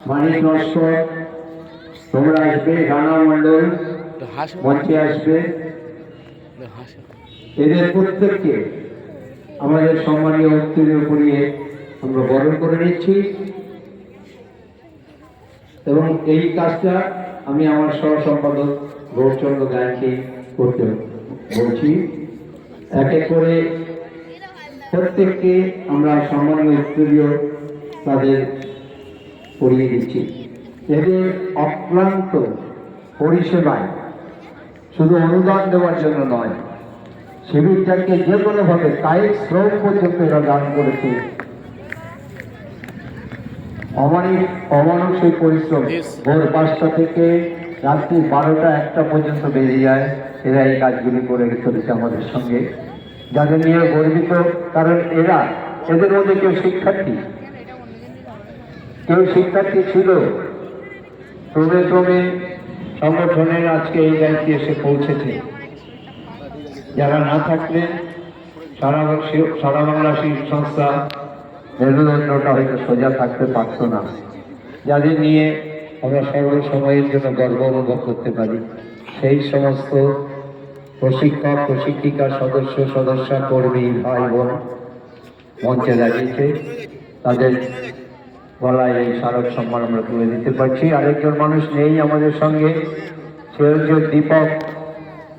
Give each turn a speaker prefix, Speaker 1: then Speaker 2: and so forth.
Speaker 1: মানিক নস্কর, তোমরা আসবে, রানা মণ্ডল মঞ্চে আসবে। এদের প্রত্যেককে আমাদের সম্মানীয় উত্তরীয় পরিয়ে আমরা বরণ করে নিচ্ছি এবং এই কাজটা আমি আমার সহ সম্পাদক গৌরচন্দ্র গায়কে করতে বলছি। এক এক করে প্রত্যেককে আমরা সম্মানীয় উত্তরীয় তাদের পরিয়ে দিচ্ছি। এদের অক্লান্ত পরিষেবায় শুধু অনুদান দেওয়ার জন্য নয়, শিবিরটাকে যে কোনোভাবে কায়িক শ্রম পর্যন্ত এরা দান করেছে। অমানুষিক পরিশ্রম, ভোর 5টা থেকে রাত্রি 12টা 1টা পর্যন্ত বেরিয়ে যায় এরা এই কাজগুলি করে চলেছে আমাদের সঙ্গে, যাদের নিয়ে গর্বিত। কারণ এদের মধ্যে কেউ শিক্ষার্থী ছিল, ক্রমে ক্রমে সংগঠনের আজকে এই দায়িত্বে এসে পৌঁছেছে। যারা না থাকলে সারা বাংলা শিল্প সংস্থা মেরুদণ্ডটা হয়তো সোজা থাকতে পারত না, যাদের নিয়ে আমরা সর্বসময়ের জন্য গর্ব অনুভব করতে পারি। সেই সমস্ত প্রশিক্ষক প্রশিক্ষিকা সদস্যা কর্মী ভাই বোন মঞ্চে দাঁড়িয়েছে, তাদের গলায় এই স্মারক সম্মান আমরা তুলে দিতে পারছি। আরেকজন মানুষ নেই আমাদের সঙ্গে, সে হচ্ছে দীপক